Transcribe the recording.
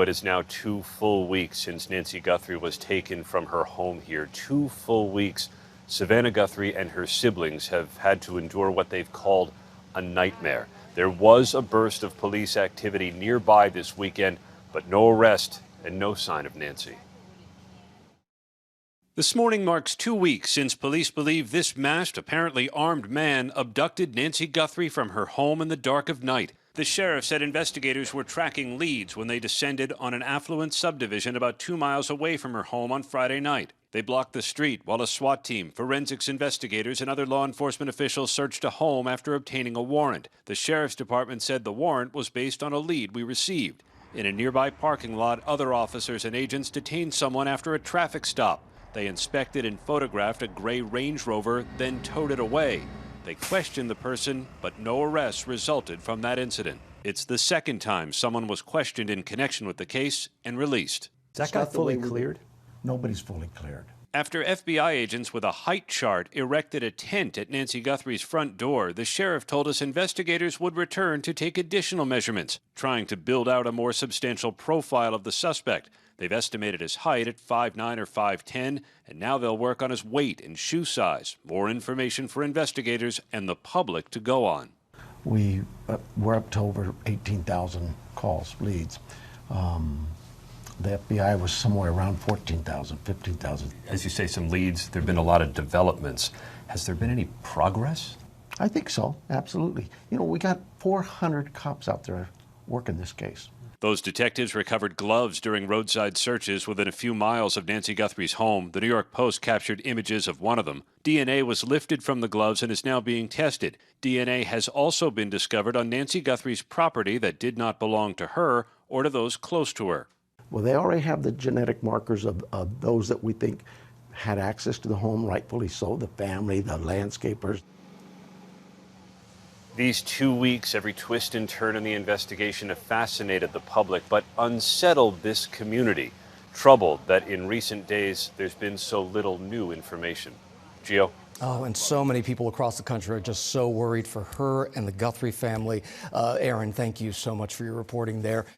It is now 2 full weeks since Nancy Guthrie was taken from her home here. 2 full weeks. Savannah Guthrie and her siblings have had to endure what they've called a nightmare. There was a burst of police activity nearby this weekend, but no arrest and no sign of Nancy. This morning marks 2 weeks since police believe this masked, apparently armed man abducted Nancy Guthrie from her home in the dark of night. The sheriff said investigators were tracking leads when they descended on an affluent subdivision about 2 miles away from her home on Friday night. They blocked the street while a SWAT team, forensics investigators, and other law enforcement officials searched a home after obtaining a warrant. The sheriff's department said the warrant was based on a lead we received. In a nearby parking lot, other officers and agents detained someone after a traffic stop. They inspected and photographed a gray Range Rover, then towed it away. They questioned the person, but no arrests resulted from that incident. It's the second time someone was questioned in connection with the case and released. Is that guy fully cleared? Nobody's fully cleared. After FBI agents with a height chart erected a tent at Nancy Guthrie's front door, the sheriff told us investigators would return to take additional measurements, trying to build out a more substantial profile of the suspect. They've estimated his height at 5'9" or 5'10", and now they'll work on his weight and shoe size. More information for investigators and the public to go on. We're up to over 18,000 calls, leads. The FBI was somewhere around 14,000, 15,000. As you say, some leads, there have been a lot of developments. Has there been any progress? I think so, absolutely. You know, we got 400 cops out there working this case. Those detectives recovered gloves during roadside searches within a few miles of Nancy Guthrie's home. The New York Post captured images of one of them. DNA was lifted from the gloves and is now being tested. DNA has also been discovered on Nancy Guthrie's property that did not belong to her or to those close to her. Well, they already have the genetic markers of those that we think had access to the home, rightfully so, the family, the landscapers. These 2 weeks, every twist and turn in the investigation have fascinated the public, but unsettled this community, troubled that in recent days there's been so little new information. Gio? Oh, and so many people across the country are just so worried for her and the Guthrie family. Aaron, thank you so much for your reporting there.